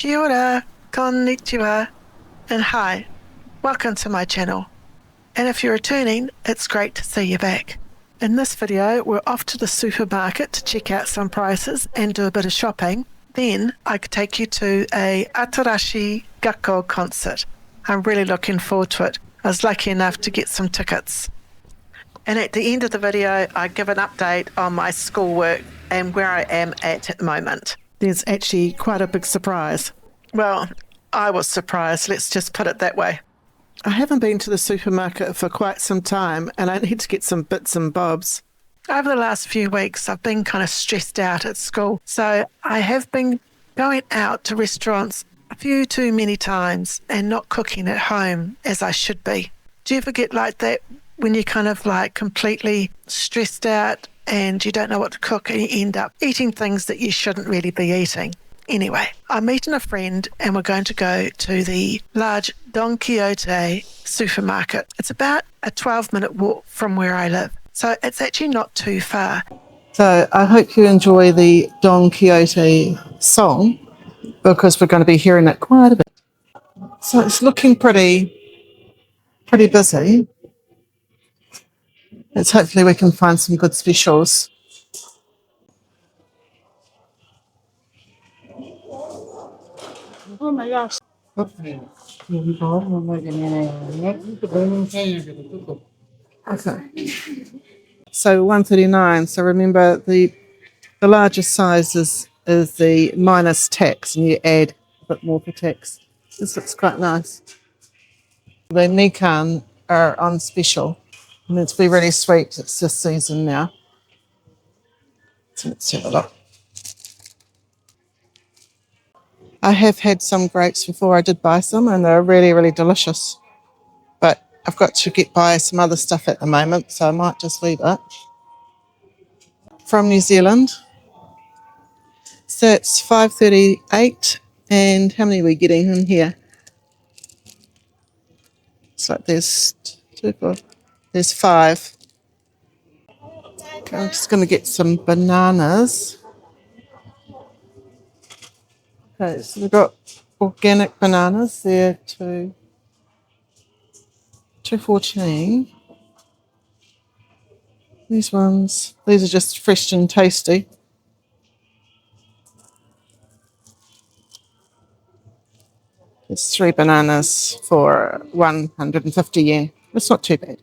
Kia ora, konnichiwa, and hi. Welcome to my channel. And if you're returning, it's great to see you back. In this video, we're off to the supermarket to check out some prices and do a bit of shopping. Then I could take you to a Atarashii Gakko concert. I'm really looking forward to it. I was lucky enough to get some tickets. And at the end of the video, I give an update on my schoolwork and where I am at the moment. There's actually quite a big surprise. Well, I was surprised, let's just put it that way. I haven't been to the supermarket for quite some time and I need to get some bits and bobs. Over the last few weeks, I've been kind of stressed out at school. So I have been going out to restaurants a few too many times and not cooking at home as I should be. Do you ever get like that when you're kind of like completely stressed out and you don't know what to cook and you end up eating things that you shouldn't really be eating? Anyway, I'm meeting a friend and we're going to go to the large Don Quixote supermarket. It's about a 12-minute walk from where I live, so it's actually not too far. So I hope you enjoy the Don Quixote song because we're going to be hearing it quite a bit. So it's looking pretty busy. Let's hopefully we can find some good specials. Oh my gosh. Okay. So 139. So remember the largest size is the minus tax and you add a bit more for tax. This looks quite nice. The Nikan are on special and it's be really sweet. It's this season now. So let's have a look. I have had some grapes before. I did buy some and they're really, really delicious. But I've got to buy some other stuff at the moment, so I might just leave it. From New Zealand. So it's 5:38 and how many are we getting in here? It's like there's 5. Okay, I'm just going to get some bananas. Okay, so we've got organic bananas there to 2.14. These are just fresh and tasty. It's 3 bananas for 150 yen. It's not too bad.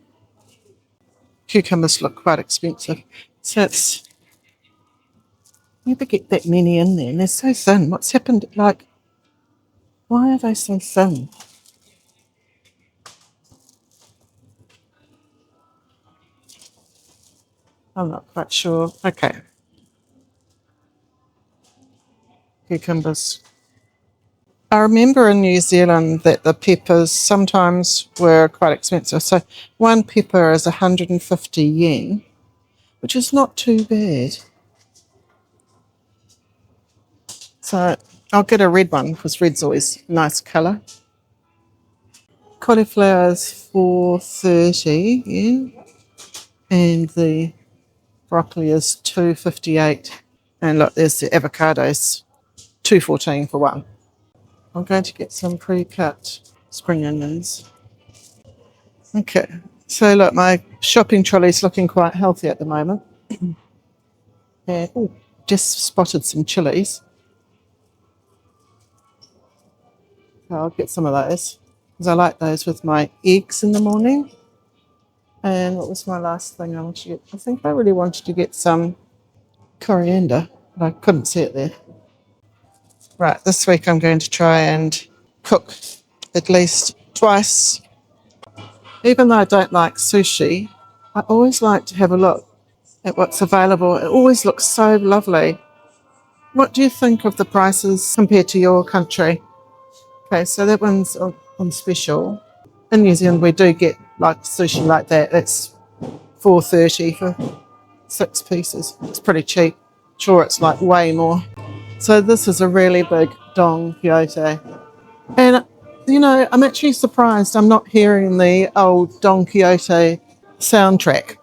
Cucumbers look quite expensive. So it's, you never get that many in there and they're so thin. What's happened? Like, why are they so thin? I'm not quite sure. Okay. Cucumbers. I remember in New Zealand that the peppers sometimes were quite expensive. So 1 pepper is 150 yen, which is not too bad. So I'll get a red one because red's always a nice colour. Cauliflower is 4.30 yen and the broccoli is 2.58. And look, there's the avocados, 2.14 for one. I'm going to get some pre-cut spring onions. Okay, so look, my shopping trolley's looking quite healthy at the moment. And, just spotted some chilies. I'll get some of those because I like those with my eggs in the morning. And what was my last thing I wanted to get? I think I really wanted to get some coriander, but I couldn't see it there. Right, this week I'm going to try and cook at least twice. Even though I don't like sushi, I always like to have a look at what's available. It always looks so lovely. What do you think of the prices compared to your country? Okay, so that one's on special. In New Zealand we do get like sushi like that. That's 4.30 for 6 pieces. It's pretty cheap. Sure, it's like way more. So this is a really big Don Quixote. And, you know, I'm actually surprised I'm not hearing the old Don Quixote soundtrack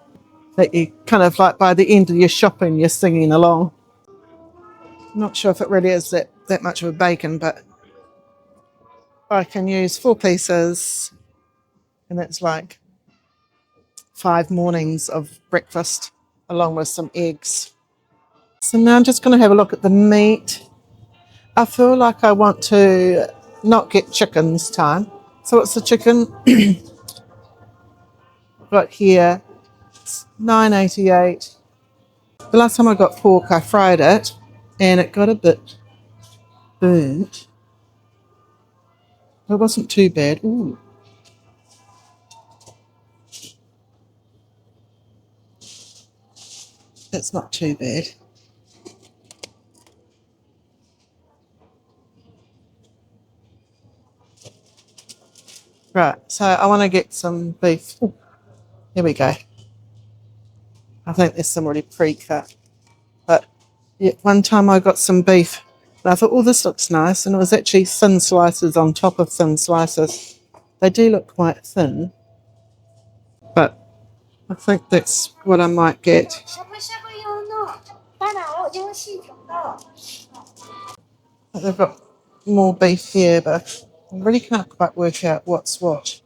that you kind of like by the end of your shopping, you're singing along. I'm not sure if it really is that much of a bacon, but I can use 4 pieces, and that's like 5 mornings of breakfast along with some eggs. So now I'm just going to have a look at the meat. I feel like I want to not get chicken this time. So what's the chicken? Got here, it's $9.88. The last time I got pork, I fried it, and it got a bit burnt. It wasn't too bad. Ooh. That's not too bad. Right, so I want to get some beef. Ooh, here we go. I think there's some already pre-cut. But yeah, one time I got some beef, and I thought, oh, this looks nice. And it was actually thin slices on top of thin slices. They do look quite thin, but I think that's what I might get. But they've got more beef here, but I really can't quite work out what's what.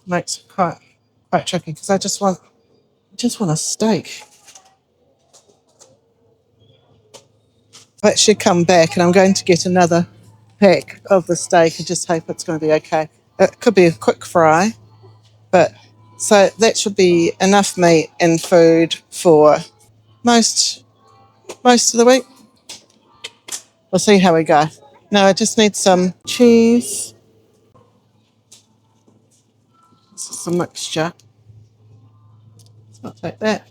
Makes it quite tricky because I just want a steak. I should come back, and I'm going to get another pack of the steak and just hope it's going to be okay. It could be a quick fry, but so that should be enough meat and food for most of the week. We'll see how we go. Now I just need some cheese. This is some mixture. I'll take that.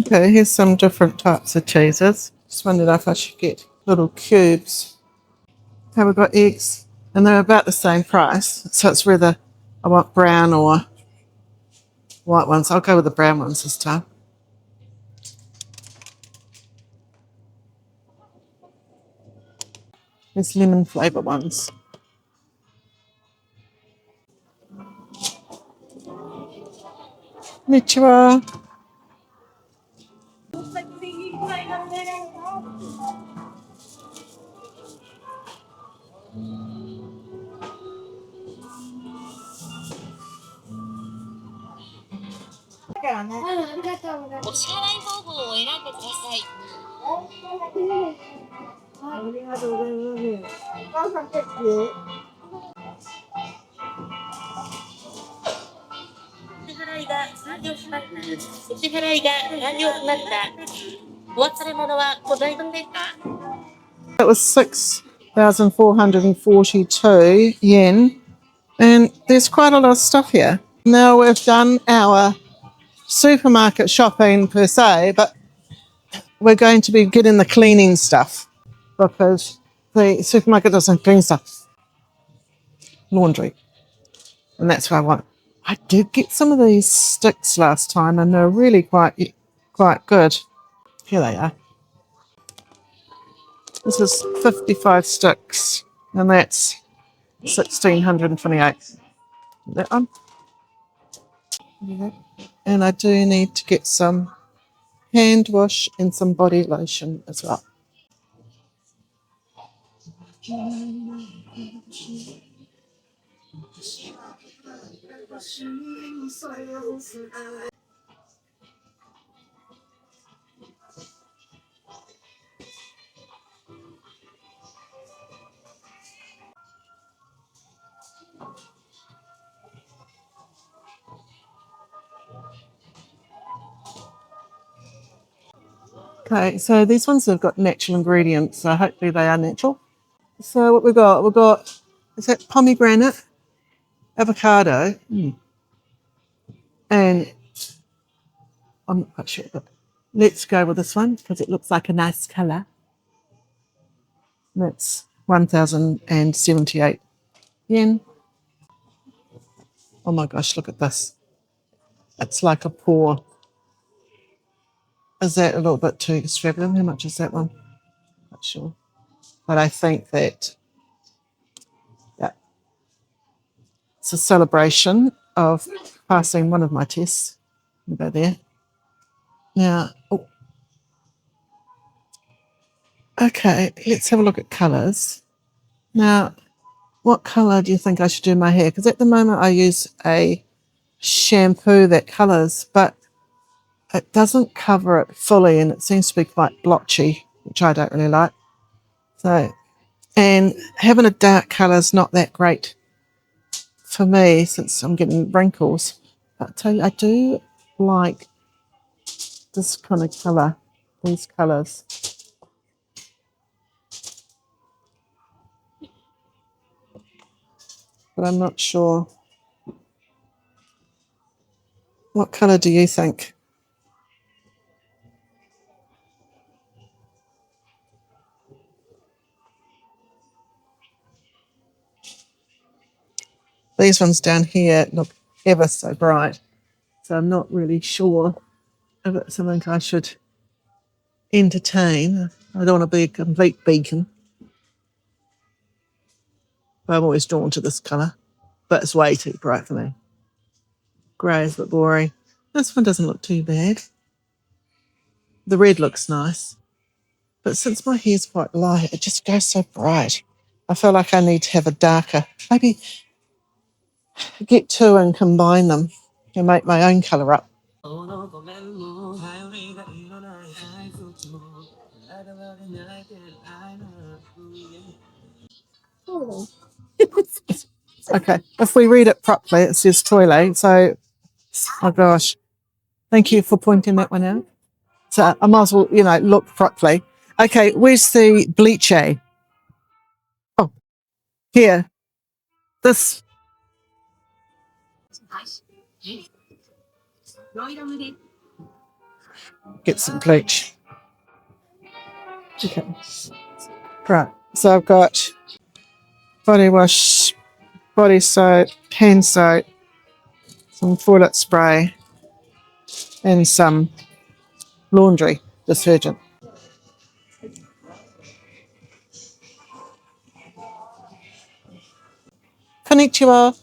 Okay, here's some different types of cheeses. Just wondered if I should get little cubes. Okay, we've got eggs, and they're about the same price. So it's whether I want brown or white ones. I'll go with the brown ones this time. There's lemon flavour ones. Konnichiwa. It was 6,442 yen, and there's quite a lot of stuff here. Now we've done our supermarket shopping per se, but we're going to be getting the cleaning stuff because the supermarket doesn't clean stuff. Laundry. And that's what I want. I did get some of these sticks last time, and they're really quite good. Here they are. This is 55 sticks, and that's 1,628. That one. Yeah. And I do need to get some hand wash and some body lotion as well. Okay, so these ones have got natural ingredients, so hopefully they are natural. So what we've got, is that pomegranate, avocado, and I'm not quite sure, but let's go with this one because it looks like a nice colour. That's 1,078 yen. Oh my gosh, look at this. It's like a pour. Is that a little bit too extravagant? How much is that one? Not sure. But I think that it's a celebration of passing one of my tests. I'll go there. Now, okay, let's have a look at colours. Now, What colour do you think I should do my hair? Because at the moment I use a shampoo that colours, but it doesn't cover it fully and it seems to be quite blotchy, which I don't really like. So, and having a dark colour is not that great for me since I'm getting wrinkles. But I tell you, I do like this kind of colour, these colours. But I'm not sure. What colour do you think? These ones down here look ever so bright. So I'm not really sure if it's something I should entertain. I don't want to be a complete beacon. But I'm always drawn to this colour. But it's way too bright for me. Grey is a bit boring. This one doesn't look too bad. The red looks nice. But since my hair's quite light, it just goes so bright. I feel like I need to have a darker, maybe get two and combine them and make my own colour up. Okay, if we read it properly, it says toilet. So, oh gosh, thank you for pointing that one out. So I might as well, look properly. Okay, where's the bleacher? Oh, here. This. Get some bleach. Okay. Right, so I've got body wash, body soap, hand soap, some toilet spray, and some laundry detergent. Konnichiwa.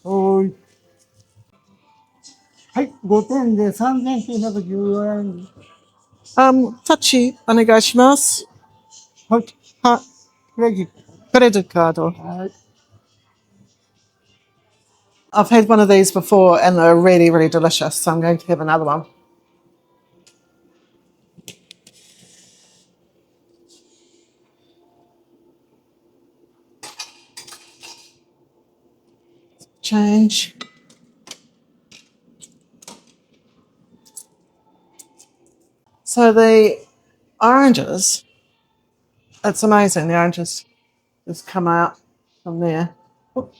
はい、5点で3910円。タッチお願いします。はい。は、クレジットカード。はい。I've had one of these before and they're really, really delicious, so I'm going to have another one. Change. So the oranges, it's amazing, the oranges just come out from there. Oop.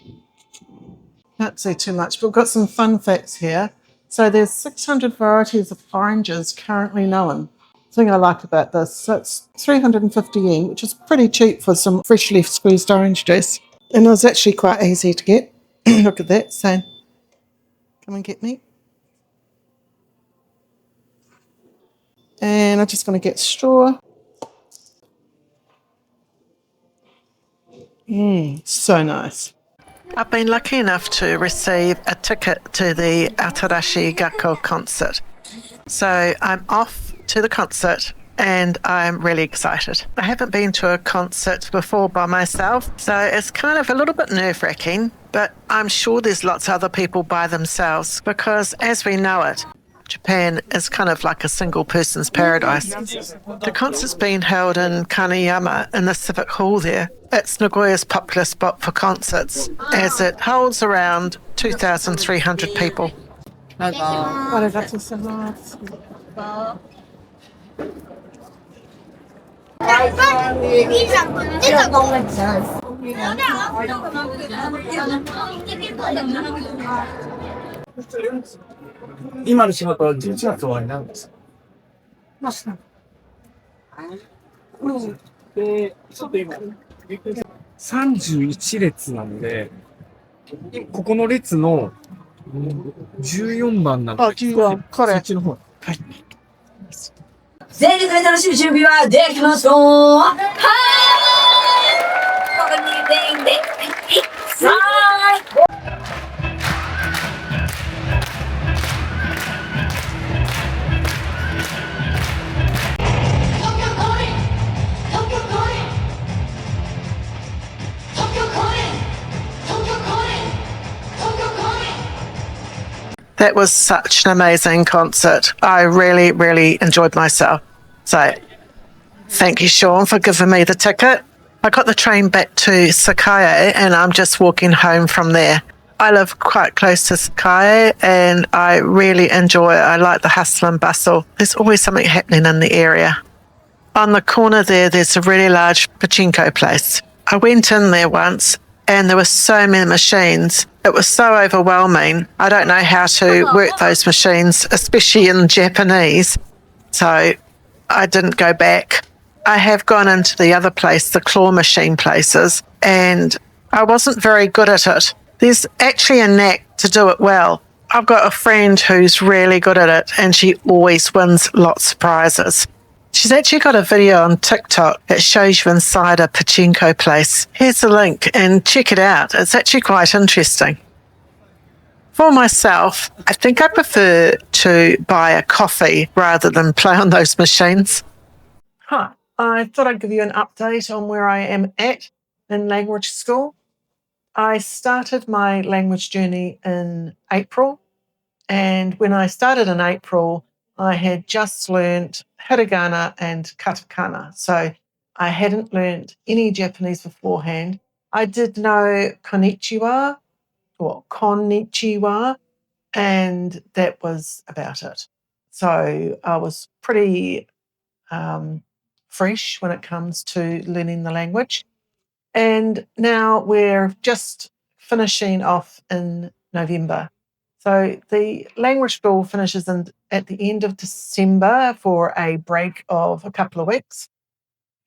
Can't see too much, but we've got some fun facts here. So there's 600 varieties of oranges currently known. The thing I like about this, so it's 350 yen, which is pretty cheap for some freshly squeezed orange juice. And it was actually quite easy to get. Look at that, saying, come and get me. And I'm just going to get straw. So nice. I've been lucky enough to receive a ticket to the Atarashii Gakko concert. So I'm off to the concert and I'm really excited. I haven't been to a concert before by myself, so it's kind of a little bit nerve-wracking, but I'm sure there's lots of other people by themselves because as we know it, Japan is kind of like a single person's paradise. The concert's been held in Kaneyama in the Civic Hall there. It's Nagoya's popular spot for concerts as it holds around 2,300 people.今の仕事は11月終わりなんですか？で、ちょっと今、31列なので、ここの列の14番なので、そっちの方。はい。全力で楽しむ準備はできますか？はい。ここにでさあ。東 That was such an amazing concert. I really, really enjoyed myself. So thank you, Sean, for giving me the ticket. I got the train back to Sakae and I'm just walking home from there. I live quite close to Sakae and I really enjoy it. I like the hustle and bustle. There's always something happening in the area. On the corner there's a really large pachinko place. I went in there once and there were so many machines. It was so overwhelming. I don't know how to work those machines, especially in Japanese. So I didn't go back. I have gone into the other place, the claw machine places, and I wasn't very good at it. There's actually a knack to do it well. I've got a friend who's really good at it and she always wins lots of prizes. She's actually got a video on TikTok that shows you inside a pachinko place. Here's the link and check it out. It's actually quite interesting. For myself, I think I prefer to buy a coffee rather than play on those machines. Hi, I thought I'd give you an update on where I am at in language school. I started my language journey in April, and when I started in April, I had just learnt hiragana and katakana. So I hadn't learnt any Japanese beforehand. I did know konnichiwa or konnichiwa, and that was about it. So I was pretty fresh when it comes to learning the language. And now we're just finishing off in November. So the language school finishes at the end of December for a break of a couple of weeks.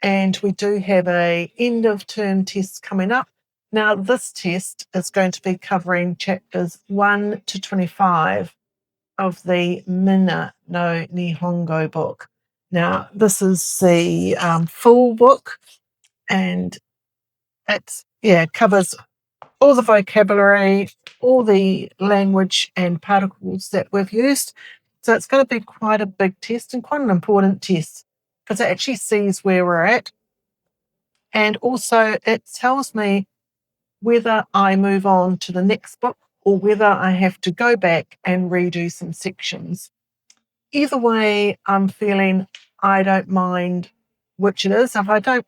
And we do have a end of term test coming up. Now, this test is going to be covering chapters 1 to 25 of the Minna no Nihongo book. Now, this is the full book, and it covers all the vocabulary, all the language and particles that we've used. So it's going to be quite a big test and quite an important test because it actually sees where we're at. And also it tells me whether I move on to the next book or whether I have to go back and redo some sections. Either way, I'm feeling I don't mind which it is. If I don't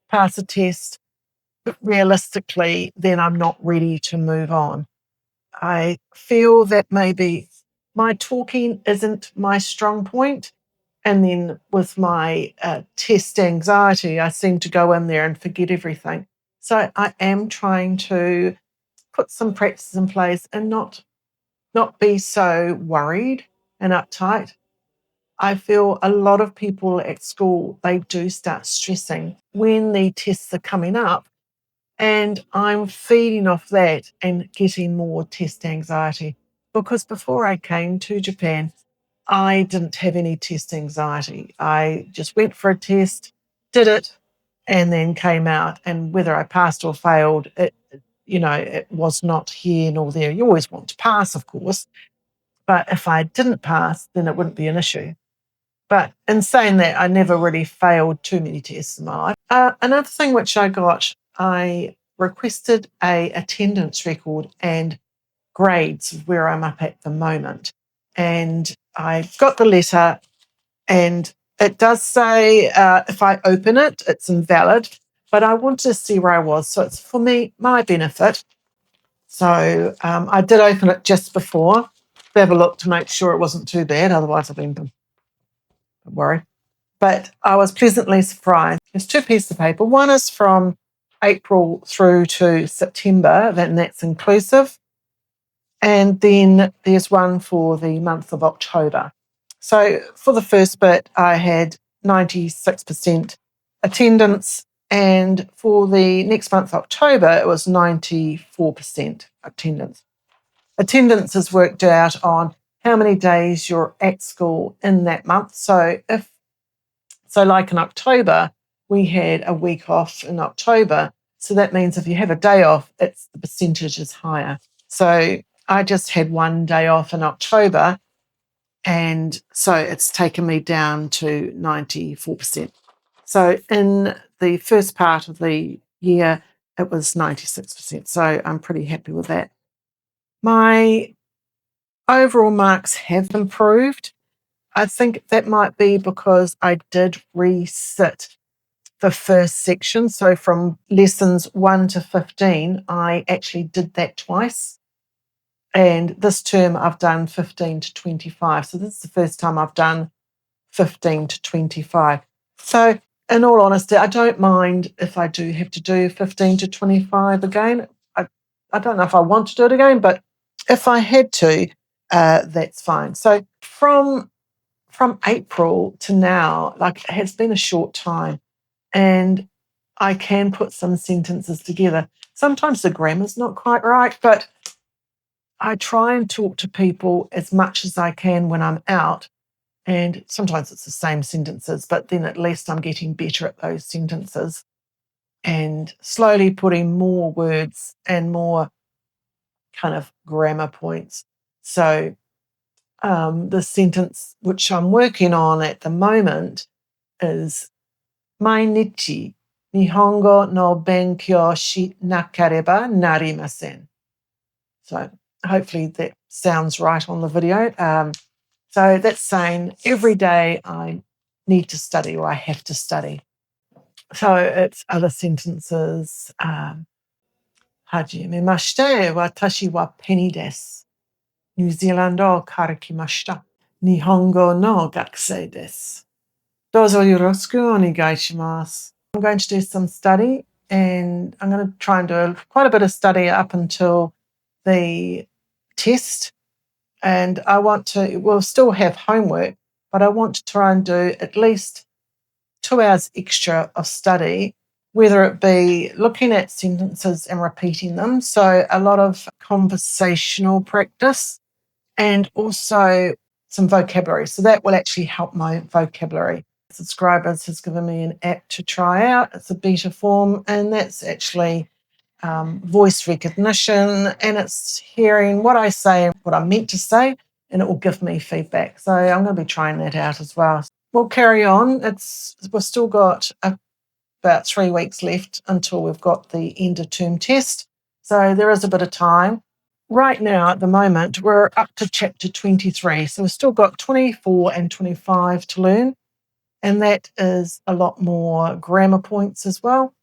pass a test, realistically, then I'm not ready to move on. I feel that maybe my talking isn't my strong point, and then with my test anxiety, I seem to go in there and forget everything. So I am trying to put some practice in place and not be so worried and uptight. I feel a lot of people at school, they do start stressing when the tests are coming up. And I'm feeding off that and getting more test anxiety. Because before I came to Japan, I didn't have any test anxiety. I just went for a test, did it, and then came out. And whether I passed or failed, it was not here nor there. You always want to pass, of course. But if I didn't pass, then it wouldn't be an issue. But in saying that, I never really failed too many tests in my life. Another thing which I requested a attendance record and grades of where I'm up at the moment. And I got the letter and it does say if I open it, it's invalid. But I wanted to see where I was. So it's for me, my benefit. So I did open it just before to have a look to make sure it wasn't too bad. Otherwise, don't worry. But I was pleasantly surprised. There's two pieces of paper. One is from April through to September, and that's inclusive. And then there's one for the month of October. So for the first bit, I had 96% attendance. And for the next month, October, it was 94% attendance. Attendance is worked out on how many days you're at school in that month. So like in October, we had a week off in October. So that means if you have a day off, the percentage is higher. So I just had one day off in October, and so it's taken me down to 94%. So in the first part of the year, it was 96%. So I'm pretty happy with that. My overall marks have improved. I think that might be because I did resit the first section. So from lessons 1 to 15, I actually did that twice. And this term I've done 15 to 25. So this is the first time I've done 15 to 25. So in all honesty, I don't mind if I do have to do 15 to 25 again. I don't know if I want to do it again, but if I had to, that's fine. So from April to now, like, it has been a short time, and I can put some sentences together. Sometimes the grammar's not quite right, but I try and talk to people as much as I can when I'm out. And sometimes it's the same sentences, but then at least I'm getting better at those sentences and slowly putting more words and more kind of grammar points. So the sentence which I'm working on at the moment is Mainichi Nihongo no benkyou shi nakareba narimasen. So hopefully that sounds right on the video. So that's saying every day I need to study, or I have to study. So it's other sentences. Hajimemashite, watashi wa Pennie desu. New Zealand o karakimashita. Nihongo no gakusei desu. Dozo yoroshiku onegai shimasu. I'm going to do some study, and I'm going to try and do quite a bit of study up until the test. And we'll still have homework, but I want to try and do at least 2 hours extra of study, whether it be looking at sentences and repeating them. So a lot of conversational practice and also some vocabulary. So that will actually help my vocabulary. Subscribers has given me an app to try out. It's a beta form, and that's actually voice recognition, and it's hearing what I say, what I'm meant to say, and it will give me feedback. So I'm going to be trying that out as well. We'll carry on. We've still got about 3 weeks left until we've got the end of term test. So there is a bit of time. Right now, at the moment, we're up to chapter 23. So we've still got 24 and 25 to learn. And that is a lot more grammar points as well.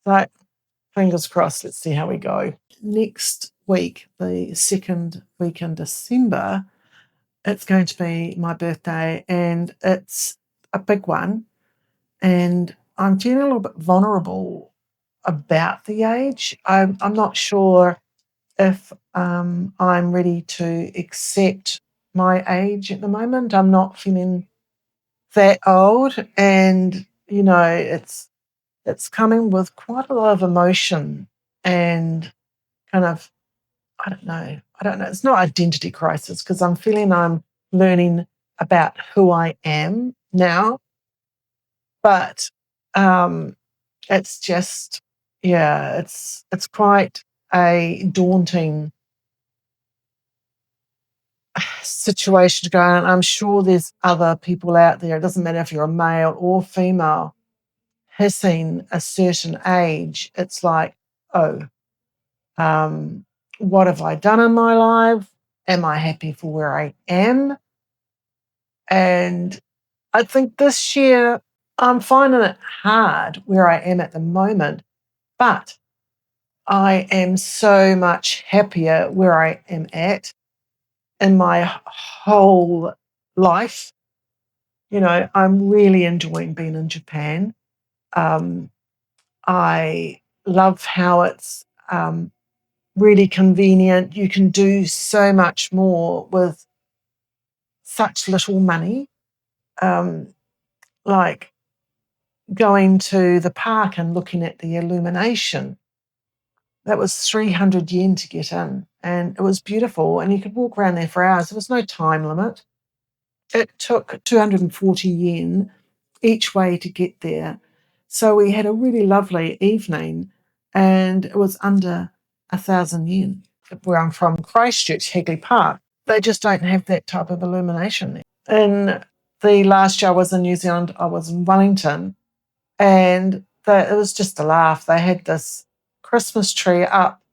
So fingers crossed, let's see how we go. Next week, the second week in December, it's going to be my birthday, and it's a big one. And I'm feeling a little bit vulnerable about the age. I'm not sure if I'm ready to accept my age at the moment. I'm not feeling that old, and it's coming with quite a lot of emotion and kind of, I don't know. It's not identity crisis, because I'm feeling I'm learning about who I am now, but it's just, it's quite a daunting situation to go on. I'm sure there's other people out there. It doesn't matter if you're a male or female, hitting a certain age. It's like, oh, what have I done in my life? Am I happy for where I am? And I think this year I'm finding it hard where I am at the moment, but I am so much happier where I am at in my whole life. I'm really enjoying being in Japan. I love how it's really convenient. You can do so much more with such little money, like going to the park and looking at the illumination. That was 300 yen to get in, and it was beautiful, and you could walk around there for hours. There was no time limit. It took 240 yen each way to get there. So we had a really lovely evening, and it was under 1,000 yen. Where I'm from, Christchurch, Hagley Park, they just don't have that type of illumination there. In the last year I was in New Zealand, I was in Wellington, and it was just a laugh. They had this Christmas tree up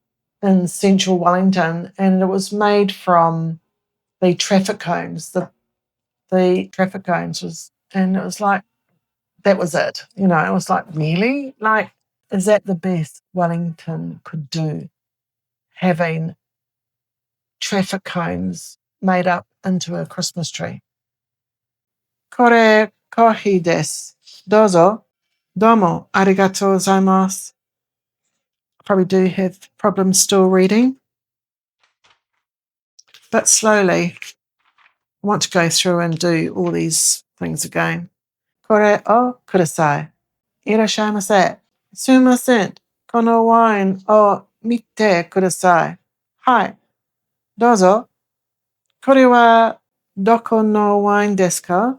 in central Wellington, and it was made from the traffic cones, the traffic cones was, and it was like, that was it. You know, it was like, really? Like, is that the best Wellington could do? Having traffic cones made up into a Christmas tree. Kore kohi desu. Dozo. Domo. Arigatou gozaimasu. Probably do have problems still reading. But slowly, I want to go through and do all these things again. Kore o kudasai. Irashaimase. Sumimasen. Kono wine o mite kudasai. Hai. Dozo. Kore wa doko no wine desu ka?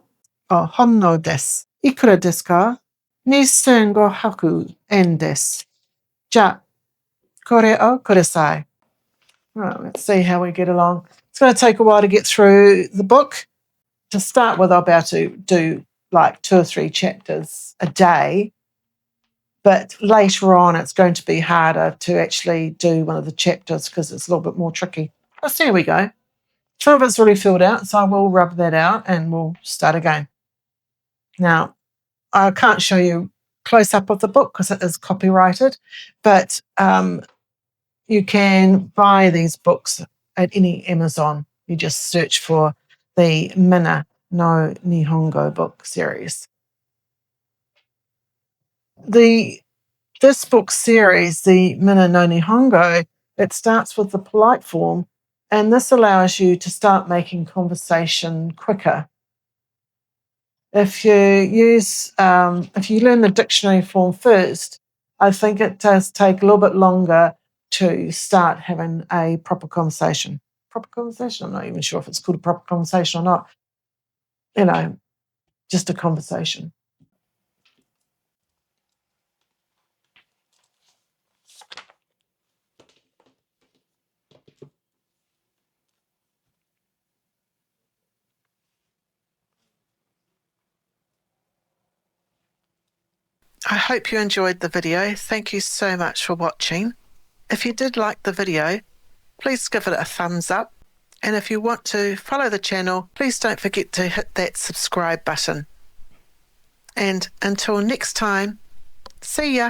Oh, honno desu. Ikura desu ka? 2500 yen desu. Ja, kore o kudasai. Right, let's see how we get along. It's going to take a while to get through the book. To start with, I'll be able to do like 2 or 3 chapters a day. But later on, it's going to be harder to actually do one of the chapters because it's a little bit more tricky. But there we go. Some of it's already filled out, so I will rub that out and we'll start again. Now, I can't show you close-up of the book because it is copyrighted, but you can buy these books at any Amazon. You just search for the Mina no Nihongo book series. This book series, the Mina no Nihongo, it starts with the polite form, and this allows you to start making conversation quicker. If you learn the dictionary form first, I think it does take a little bit longer to start having a proper conversation. Proper conversation? I'm not even sure if it's called a proper conversation or not. You know, just a conversation. I hope you enjoyed the video. Thank you so much for watching. If you did like the video, please give it a thumbs up. And if you want to follow the channel, please don't forget to hit that subscribe button. And until next time, see ya.